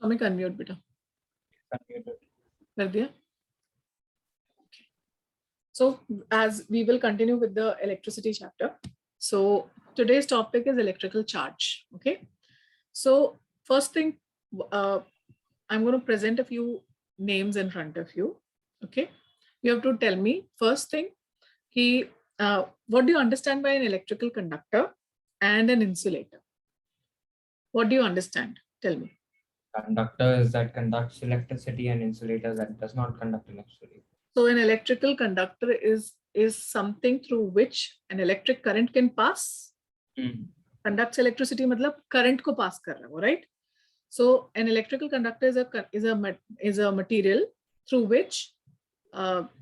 Tomik, unmute beta. कर दिया? So as we will continue with the electricity chapter. So today's topic is electrical charge. Okay. So first thing, I'm going to present a few names in front of you. Okay. You have to tell me first thing, what do you understand by an electrical conductor and an insulator? What do you understand? Tell me. Conductor is that conducts electricity, and insulator that does not conduct electricity. So an electrical conductor is something through which an electric current can pass. Conducts electricity matlab current ko pass kar raha hai, right? So an electrical conductor is a material through which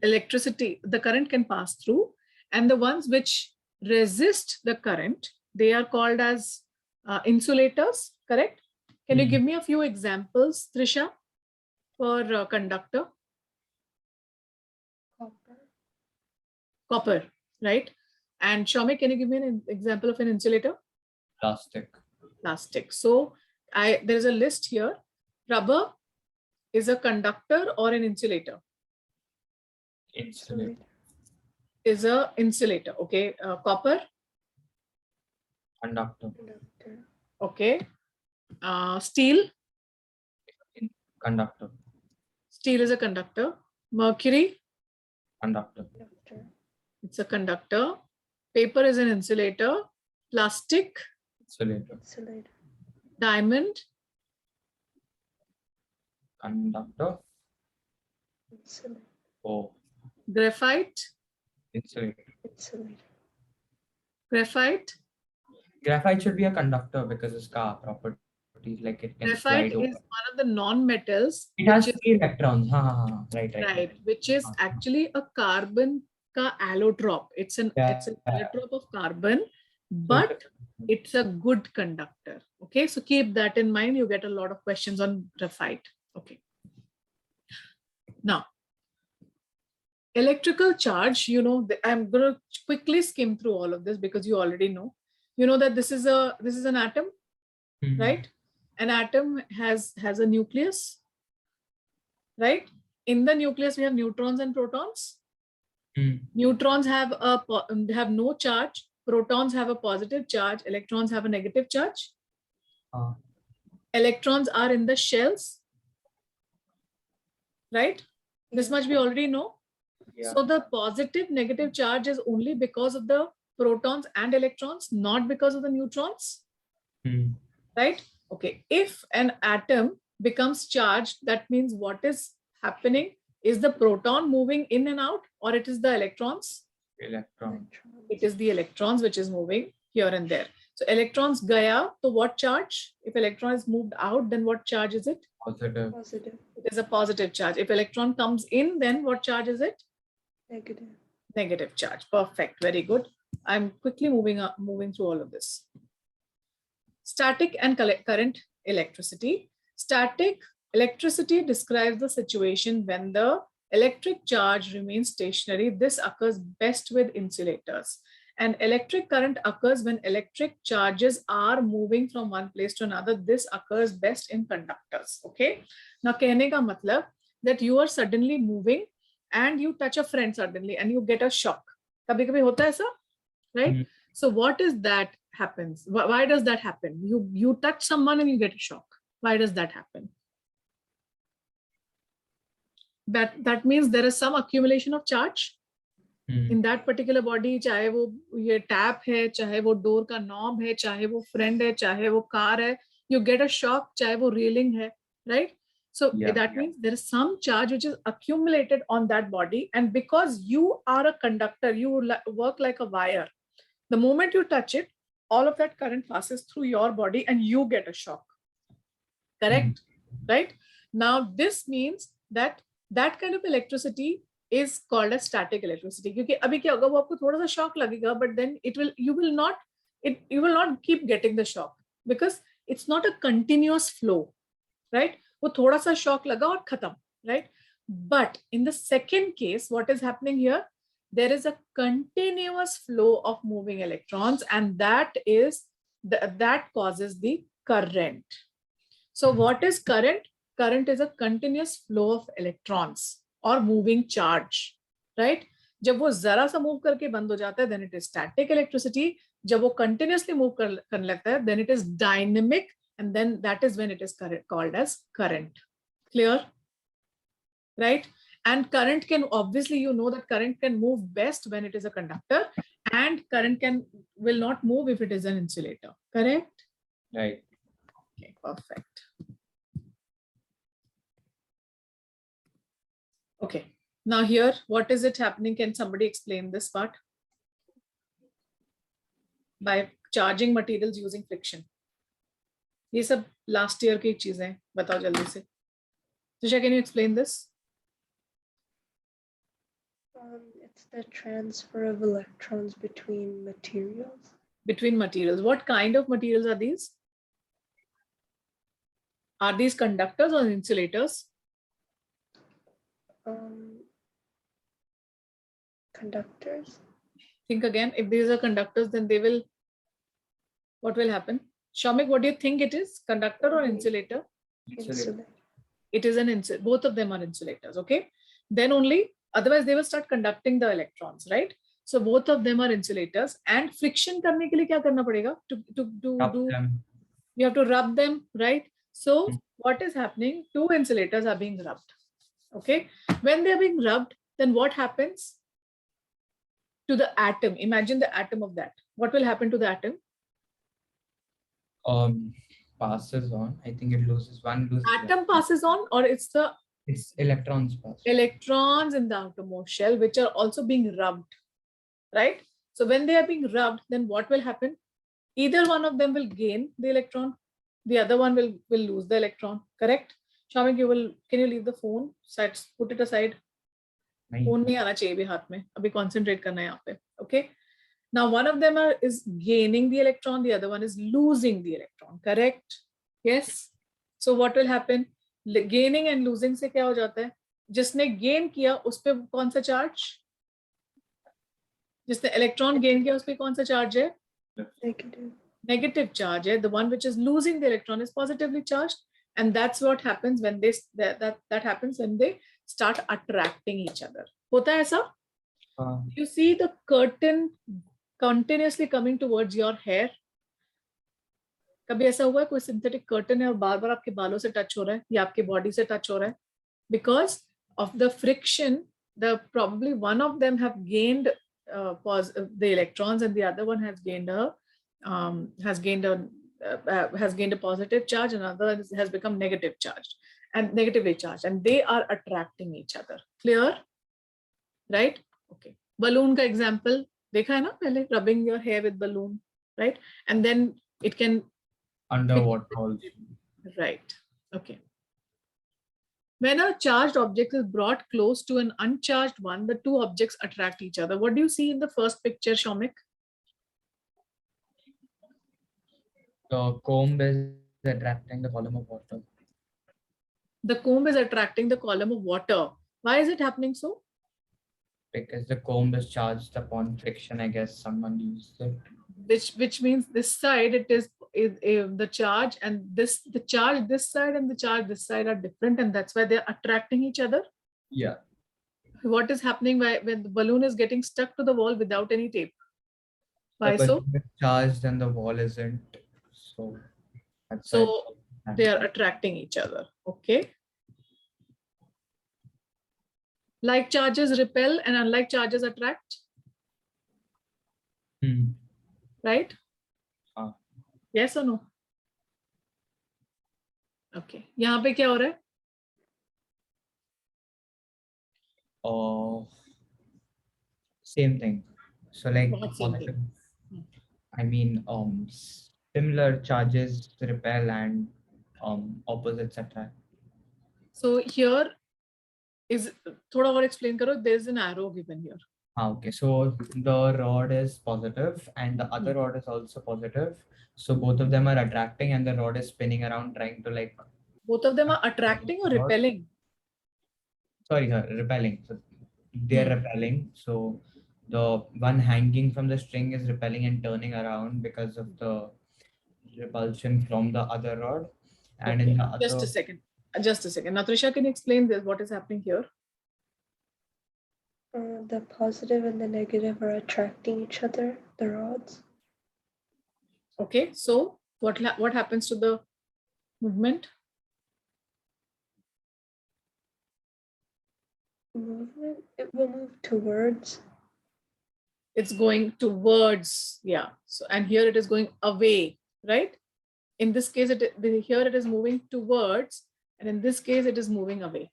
electricity, the current can pass through, and the ones which resist the current, they are called as insulators, correct? Can you give me a few examples, Trisha, for conductor? Copper, right? And Shamik, can you give me an example of an insulator? Plastic. So there is a list here. Rubber is a conductor or an insulator? Insulator. Is a insulator. Okay. Copper? Conductor. Okay. Steel? Conductor. Steel is a conductor. Mercury? Conductor. It's a conductor. Paper is an insulator. Plastic? Insulator. Diamond? Conductor. Oh. Graphite? Insulator. Graphite? Graphite should be a conductor because its properties like it can Graphite slide over. is one of the non-metals. It has 3 electrons. Right. Which is actually a carbon ka allotrope. It's an allotrope of carbon, but it's a good conductor. Okay, so keep that in mind. You get a lot of questions on graphite. Okay. Now, electrical charge, you know, I'm going to quickly skim through all of this because you already know. You know that this is an atom, right? An atom has a nucleus, right? In the nucleus, we have neutrons and protons. Neutrons have no charge. Protons have a positive charge. Electrons have a negative charge. Electrons are in the shells, right? This much we already know. Yeah. So the positive negative charge is only because of the protons and electrons, not because of the neutrons, right? Okay. If an atom becomes charged, that means what is happening? Is the proton moving in and out, or it is the electrons? Electron. It is the electrons which is moving here and there. So electrons gaya, so what charge? If electron is moved out, then what charge is it? Positive. It is a positive charge. If electron comes in, then what charge is it? Negative charge. Perfect. Very good. I'm quickly moving through all of this. Static and current electricity. Static electricity describes the situation when the electric charge remains stationary. This occurs best with insulators. And electric current occurs when electric charges are moving from one place to another. This occurs best in conductors. Okay. Now, कहने का मतलब that you are suddenly moving and you touch a friend suddenly and you get a shock. कभी-कभी होता है ऐसा, right? So what is that happens? Why does that happen? You touch someone and you get a shock. Why does that happen? That means there is some accumulation of charge in that particular body. चाहे वो ये tap है, चाहे वो door का knob है, चाहे वो friend है, चाहे वो car है, you get a shock, चाहे वो railing है, right? So that means there is some charge which is accumulated on that body, and because you are a conductor, you work like a wire. The moment you touch it, all of that current passes through your body and you get a shock. Correct? Right? Now, this means that kind of electricity is called as static electricity. क्योंकि अभी क्या होगा, वो आपको थोड़ा सा shock लगेगा, but then you will not keep getting the shock because it's not a continuous flow, right? वो थोड़ा सा shock लगा और खत्म, right? But in the second case, what is happening here? There is a continuous flow of moving electrons, and that causes the current. So what is current? Current is a continuous flow of electrons or moving charge, right? जब वो जरा सा move करके बंद हो जाता है, then it is static electricity. जब वो continuously move करने लगता है, then it is dynamic, and then that is when it is called as current. Clear? Right? And current can, obviously you know that current can move best when it is a conductor, and current will not move if it is an insulator. Correct? Right. Okay, perfect. Okay, now here, what is it happening? Can somebody explain this part? By charging materials using friction. ये सब last year की चीजें हैं, बताओ जल्दी से. Trisha, can you explain this? It's the transfer of electrons between materials. Between materials. What kind of materials are these? Are these conductors or insulators? Conductors. Think again. If these are conductors, then they will. What will happen? Shamik, what do you think it is? Conductor or insulator? Insulator. It is an insulator. Both of them are insulators. Okay. Then only, otherwise they will start conducting the electrons, right? So both of them are insulators. And friction करने के लिए क्या करना पड़ेगा? To do Them. you have to rub them, right? So what is happening? Two insulators are being rubbed. Okay. When they are being rubbed, then what happens to the atom? Imagine the atom of that. What will happen to the atom? Passes on. I think it loses one. Atom passes on, or it's the electrons pass. Electrons in the outermost shell, which are also being rubbed, right? So when they are being rubbed, then what will happen? Either one of them will gain the electron, the other one will lose the electron. Correct? Shamik, can you leave the phone? Put it aside. Phone नहीं आना चाहिए भी हाथ में. अभी concentrate करना है यहाँ पे. Okay. Now one of them is gaining the electron, the other one is losing the electron. Correct? Yes. So what will happen? Gaining and losing से क्या हो जाता है? जिसने gain किया उस पे कौन सा charge? जिसने electron gain किया उस पे कौन सा charge है? Negative. Negative charge है. The one which is losing the electron is positively charged, and that's what happens when that happens when they start attracting each other. होता है ऐसा? You see the curtain continuously coming towards your hair. कभी ऐसा हुआ है कोई synthetic curtain है और बार बार आपके बालों से टच हो रहा है या आपके बॉडी से टच हो रहा है? Because of the friction, probably one of them have gained the electrons and the other one has gained a positive charge, and another has become negative charged and negatively charged, and they are attracting each other. Clear? Right? Okay. Balloon का example देखा है ना पहले, rubbing your hair with balloon, right? And then it can underwater also. Right. Okay. When a charged object is brought close to an uncharged one, the two objects attract each other. What do you see in the first picture, Shamik? The comb is attracting the column of water. The comb is attracting the column of water. Why is it happening so? Because the comb is charged upon friction, I guess someone used it. Which means this side it is the charge, and the charge this side and the charge this side are different, and that's why they're attracting each other. Yeah. What is happening when the balloon is getting stuck to the wall without any tape? Why so? It's charged and the wall isn't. So that's so they are attracting each other. Okay. Like charges repel and unlike charges attract. Right? Yes or no? Okay. यहाँ पे क्या हो रहा है? Same thing. So like I mean similar charges repel and opposites attract. So here is thoda और explain karo. There is an arrow given here. Okay, so the rod is positive and the other rod is also positive. So both of them are attracting and the rod is spinning around trying to like. Both of them are attracting or repelling? Sorry, repelling. So they're repelling. So the one hanging from the string is repelling and turning around because of the repulsion from the other rod. And Okay, in the other, just a second. Now, Trisha, can you explain this? What is happening here? The positive and the negative are attracting each other, the rods. Okay, so what happens to the movement? Movement, it will move towards. It's going towards, yeah. So, and here it is going away, right? In this case, here it is moving towards, and in this case, it is moving away.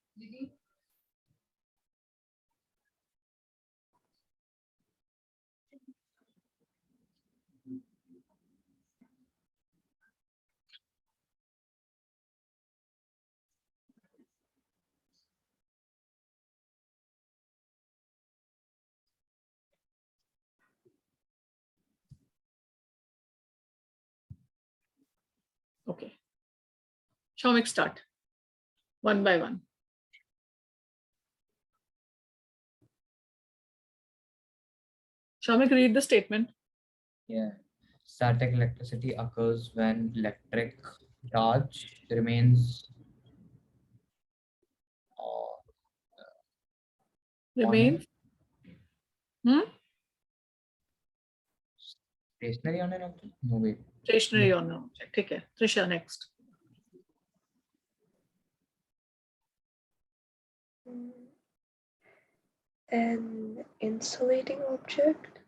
Okay. Shaumik, start. One by one. Shaumik, read the statement. yeah, static electricity occurs when electric charge remains Remains. stationary on an object? No, wait. Stationary on an object. Okay. Trisha, next. An insulating object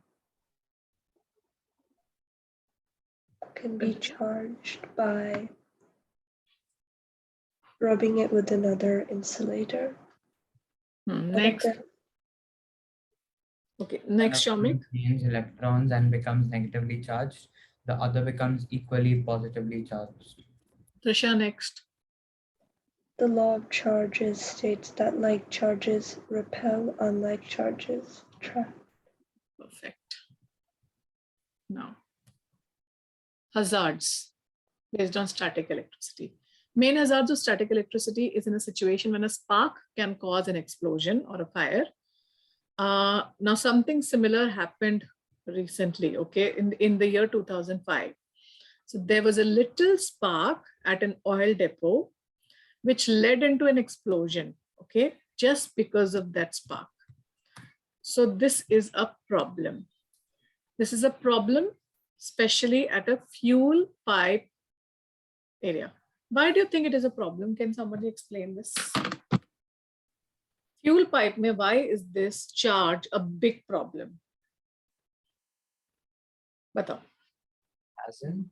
can be charged by rubbing it with another insulator. Next. Okay, next, Shaumik. Gains electrons and becomes negatively charged. The other becomes equally positively charged. Trisha, next. The law of charges states that like charges repel, unlike charges attract. Perfect. Now, hazards based on static electricity. Main hazards of static electricity is in a situation when a spark can cause an explosion or a fire. Now, something similar happened recently, okay, in the year 2005. So there was a little spark at an oil depot, which led into an explosion, okay, just because of that spark. So this is a problem. This is a problem, especially at a fuel pipe area. Why do you think it is a problem? Can somebody explain this? Fuel pipe mein, why is this charge a big problem? Batao. As in?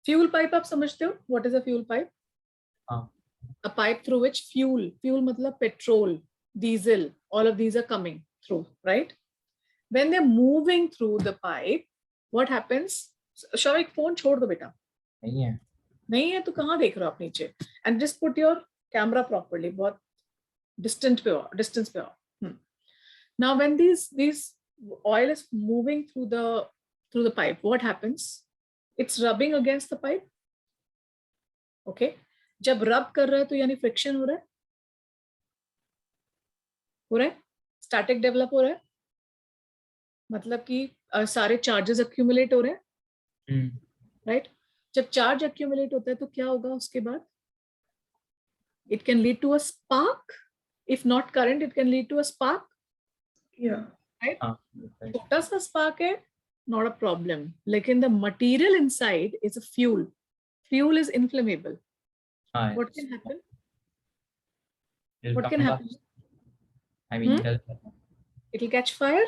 Fuel pipe aap samajhte ho? What is a fuel pipe? A pipe through which fuel matlab petrol, diesel, all of these are coming through, right? When they're moving through the pipe, what happens? Shaumik, phone chhod do beta. नहीं है. नहीं है तो कहाँ देख रहे हो आप नीचे? And just put your camera properly. बहुत distance पे आओ. Now when these oil is moving through the pipe, what happens? It's rubbing against the pipe. Okay. जब rub कर रहा है तो यानी friction हो रहा है? Static develop हो रहा है? मतलब कि सारे charges accumulate हो रहे हैं? Right? जब charge accumulate होता है तो क्या होगा उसके बाद? It can lead to a spark. If not current, it can lead to a spark. Yeah. Right? छोटा सा spark है, not a problem. Lekin the material inside is a fuel. Fuel is inflammable. What can happen? What can happen? I mean, it will catch fire.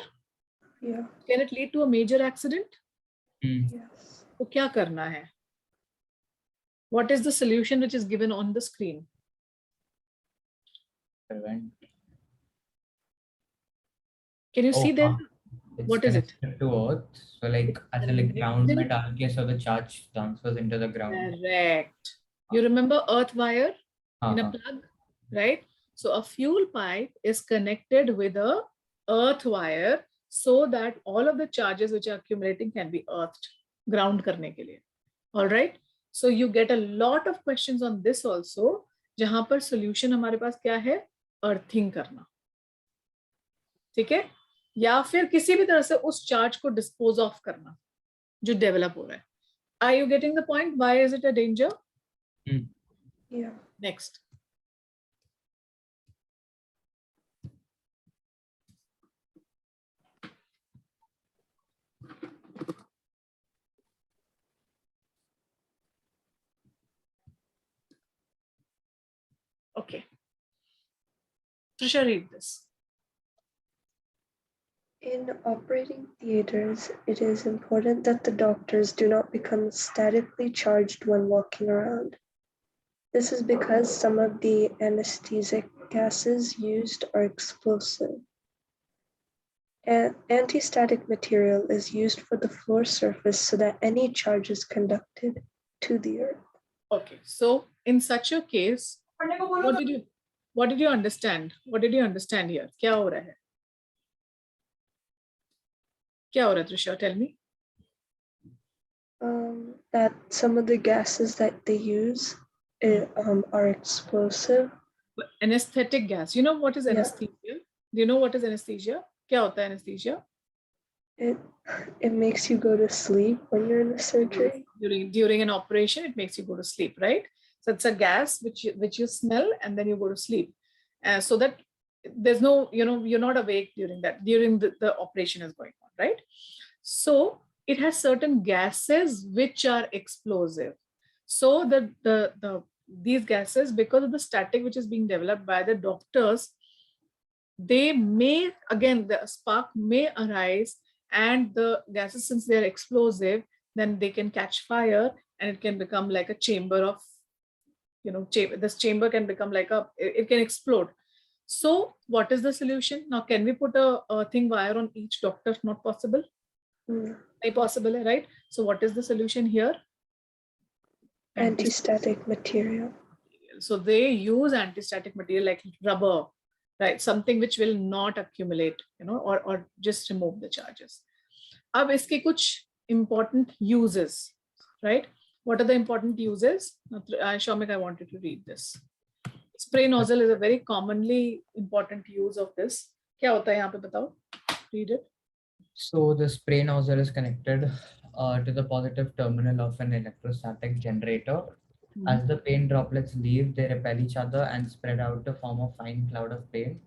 Yeah. Can it lead to a major accident? Yes. तो क्या करना है? What is the solution which is given on the screen? Prevent. Can you see there? What is it? To earth. So like as a ground में डाल के so the charge transfers into the ground. Correct. You remember earth wire in a plug, right? So a fuel pipe is connected with a earth wire so that all of the charges which are accumulating can be earthed, ground करने के लिए. All right. So you get a lot of questions on this also, जहाँ पर solution हमारे पास क्या है? Earthing करना. ठीक है? या फिर किसी भी तरह से उस charge को dispose of करना, जो develop हो रहा है. Are you getting the point? Why is it a danger? Yeah. Next. Okay. Trisha, read this. In operating theaters, it is important that the doctors do not become statically charged when walking around. This is because some of the anesthetic gases used are explosive. Anti-static material is used for the floor surface so that any charge is conducted to the earth. Okay, so in such a case, what did you understand? What did you understand here? क्या हो रहा है? क्या हो रहा है, Trisha? Tell me. That some of the gases that they use are explosive. Anesthetic gas. You know what is Yeah. anesthesia? Do you know what is anesthesia? क्या होता है anesthesia? It makes you go to sleep when you're in a surgery. During an operation, it makes you go to sleep, right? So it's a gas which you smell and then you go to sleep, so that there's no, you're not awake during the operation is going on, right? So it has certain gases which are explosive. So these gases, because of the static which is being developed by the doctors, they may, again, the spark may arise, and the gases, since they are explosive, then they can catch fire and it can become like a chamber of, this chamber can become like it can explode. So what is the solution? Now, can we put a thin wire on each doctor? Not possible. Impossible, right? So what is the solution here? Anti-static material. So they use anti-static material like rubber, right? Something which will not accumulate, or just remove the charges. अब इसके कुछ important uses, right? What are the important uses? Shomik, I wanted to read this. Spray nozzle is a very commonly important use of this. क्या होता है यहाँ पे बताओ? Read it. So the spray nozzle is connected to the positive terminal of an electrostatic generator. As the paint droplets leave, they repel each other and spread out to form a fine cloud of paint.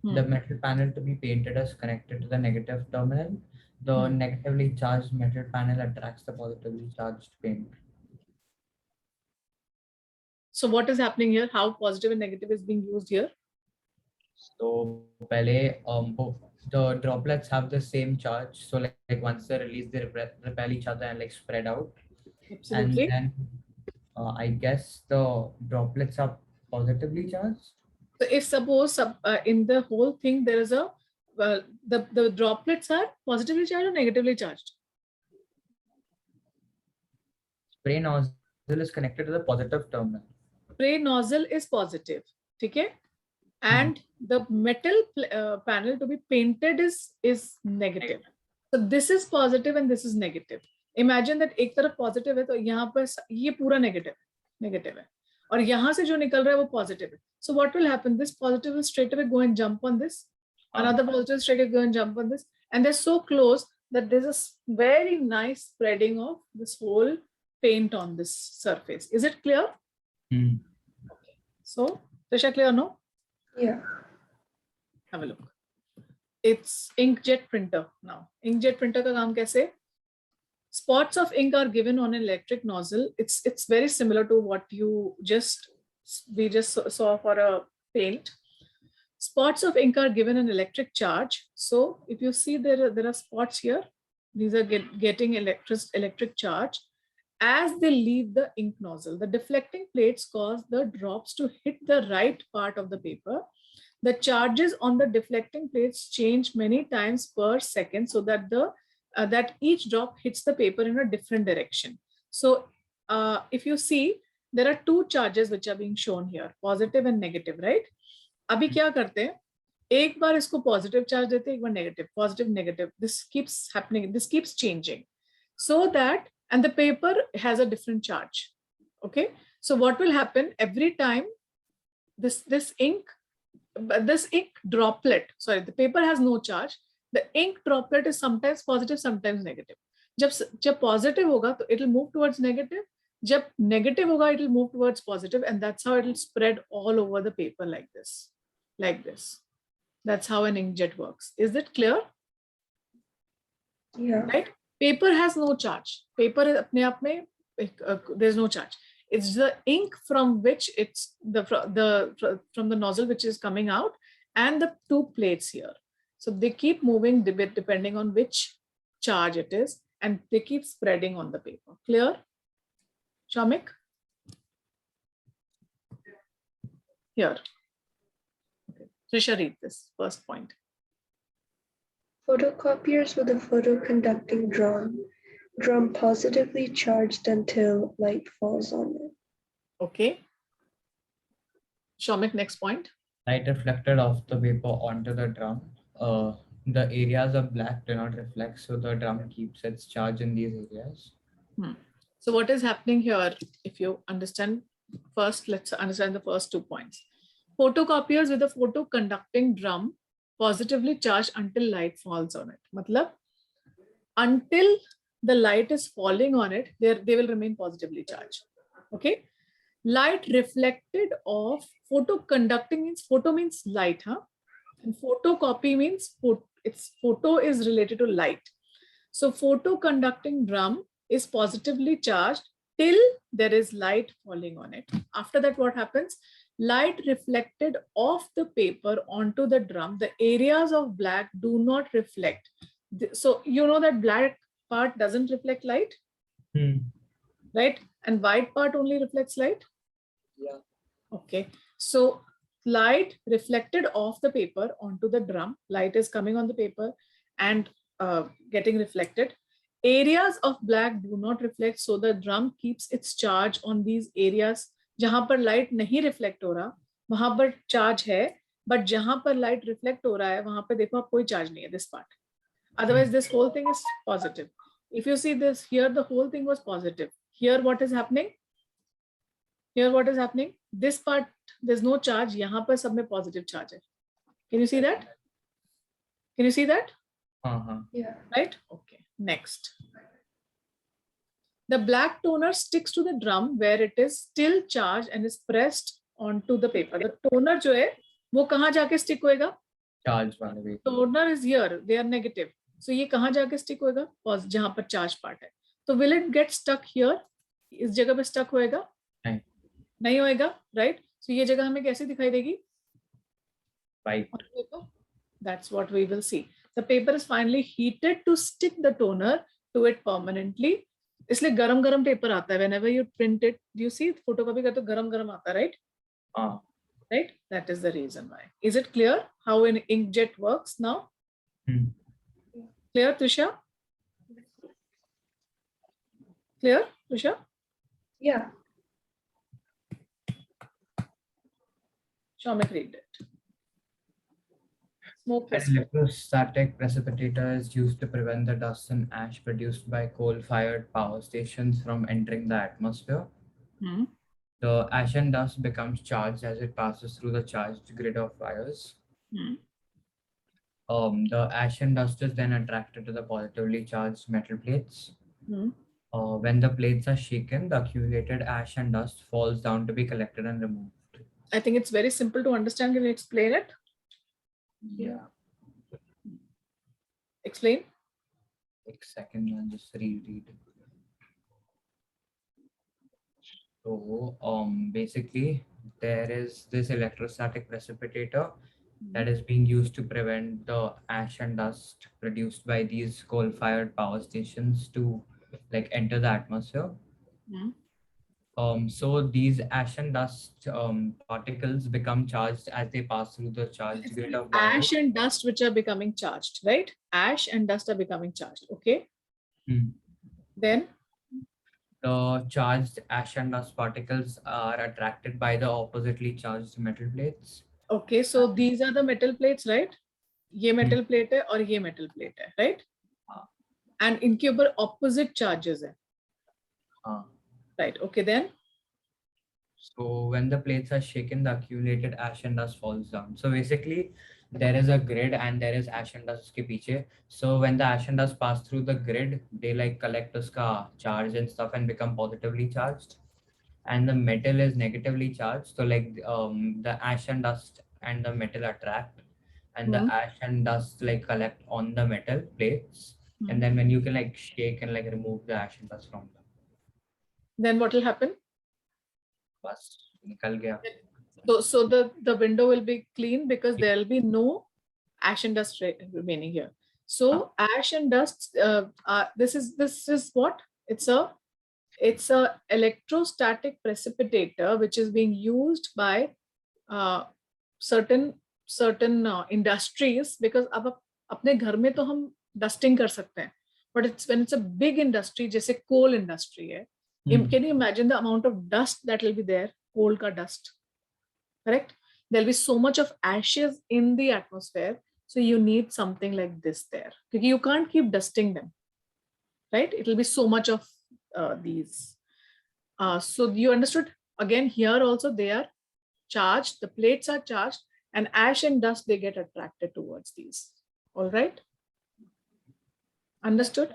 The metal panel to be painted is connected to the negative terminal. The negatively charged metal panel attracts the positively charged paint. So what is happening here? How positive and negative is being used here? So the droplets have the same charge. So like once they're released, they repel each other and like spread out. Absolutely. And then I guess the droplets are positively charged. So if suppose in the whole thing there is the droplets are positively charged or negatively charged? Spray nozzle is connected to the positive terminal. Spray nozzle is positive, okay? And the metal panel to be painted is negative. So this is positive and this is negative. Imagine that एक तरफ positive है तो यहाँ पर ये पूरा negative है, और यहाँ से जो निकल रहा है वो positive है. So what will happen? This positive will straight away go and jump on this. Another positive straight away go and jump on this, and they're so close that there's a very nice spreading of this whole paint on this surface. Is it clear? Okay. So, Trisha, clear, no? Yeah. Have a look. It's inkjet printer now. Inkjet printer का काम कैसे? Spots of ink are given on an electric nozzle. It's very similar to what we just saw for a paint. Spots of ink are given an electric charge. So if you see there are spots here, these are getting electric charge. As they leave the ink nozzle, the deflecting plates cause the drops to hit the right part of the paper. The charges on the deflecting plates change many times per second so that that each drop hits the paper in a different direction. So if you see, there are two charges which are being shown here, positive and negative, right? अभी क्या करते हैं? एक बार इसको positive charge देते हैं, एक बार negative, positive, negative. This keeps happening. This keeps changing, so that, and the paper has a different charge. Okay. So what will happen every time this ink droplet, sorry, the paper has no charge. The ink droplet is sometimes positive, sometimes negative. जब positive होगा तो it will move towards negative. जब negative होगा, it will move towards positive, and that's how it will spread all over the paper like this. That's how an inkjet works. Is it clear? Yeah. Right? Paper has no charge. Paper is अपने आप में there's no charge. It's the ink from which it's from the nozzle which is coming out, and the two plates here. So they keep moving depending on which charge it is, and they keep spreading on the paper. Clear? Shamik? Here. Okay. Trisha, read this first point. Photocopiers with a photoconducting drum positively charged until light falls on it. Okay. Shamik, next point. Light reflected off the paper onto the drum. The areas of black do not reflect, so the drum keeps its charge in these areas. So what is happening here, if you understand, first let's understand the first 2 points. Photocopiers with a photoconducting drum positively charged until light falls on it. Matlab, until the light is falling on it, they will remain positively charged. Okay. Light reflected off, photoconducting means, photo means light, huh? And photocopy means photo is related to light. So photoconducting drum is positively charged till there is light falling on it. After that, what happens? Light reflected off the paper onto the drum. The areas of black do not reflect. So you know that black part doesn't reflect light, right? And white part only reflects light. Yeah. Okay. So light reflected off the paper onto the drum. Light is coming on the paper and getting reflected. Areas of black do not reflect, so the drum keeps its charge on these areas. जहां पर light नहीं reflect हो रहा वहां पर charge है, but जहां पर लाइट रिफ्लेक्ट हो रहा है वहां पर देखो आप कोई चार्ज नहीं है, this part. Otherwise this whole thing is positive. If you see this here, the whole thing was positive. Here what is happening? Here what is happening? This part there's no charge. यहाँ पर सब में positive charge है. Can you see that? Can you see that? Yeah. Right? Okay. Next. The black toner sticks to the drum where it is still charged and is pressed onto the paper. The toner जो है वो कहाँ जाके stick होएगा? Charge वाले paper. Toner is here. They are negative. So ये कहाँ जाके stick होएगा? जहाँ पर charge part है. So will it get stuck here? इस जगह पे stuck होएगा? नहीं होएगा, right? So ये जगह हमें कैसे दिखाई देगी? White. That's what we will see. The paper is finally heated to stick the toner to it permanently. इसलिए गरम-गरम पेपर आता है. Whenever you print it, you see photocopy का तो गरम-गरम आता है, right? Right? That is the reason why. Is it clear how an inkjet works now? Clear, Trisha? Clear, Trisha? Yeah. Shamik, read it. Smoke An electrostatic precipitator is used to prevent the dust and ash produced by coal-fired power stations from entering the atmosphere. The ash and dust becomes charged as it passes through the charged grid of wires. The ash and dust is then attracted to the positively charged metal plates. When the plates are shaken, the accumulated ash and dust falls down to be collected and removed. I think it's very simple to understand. Can you explain it? Yeah. Explain. Take a second and just reread. So basically there is this electrostatic precipitator that is being used to prevent the ash and dust produced by these coal-fired power stations to like enter the atmosphere. So these ash and dust particles become charged as they pass through the charged grid of wires. Ash and dust which are becoming charged, right? Ash and dust are becoming charged. Okay. Then the charged ash and dust particles are attracted by the oppositely charged metal plates. Okay, so these are the metal plates, right? ये metal plate है और ये metal plate है, right? And इनके ऊपर opposite charges है. Right. Okay, then. So when the plates are shaken, the accumulated ash and dust falls down. So basically, there is a grid and there is ash and dust uske piche. So when the ash and dust pass through the grid, they like collect uska charge and stuff and become positively charged. And the metal is negatively charged. So like the ash and dust and the metal attract, and the Hmm. ash and dust like collect on the metal plates. Hmm. And then when you can like shake and like remove the ash and dust from them, Then what will happen? bas nikal gaya. So the window will be clean because there will be no ash and dust remaining here. So ash and dust, this is what? It's a electrostatic precipitator which is being used by certain industries, because अब अपने घर में तो हम dusting कर सकते हैं, but it's when it's a big industry जैसे coal industry है, can you imagine the amount of dust that will be there? Coal ka dust, correct? There'll be so much of ashes in the atmosphere, so you need something like this there because you can't keep dusting them, right? It'll be so much of these. So you understood? Again, here also they are charged, the plates are charged, and ash and dust, they get attracted towards these. All right? Understood?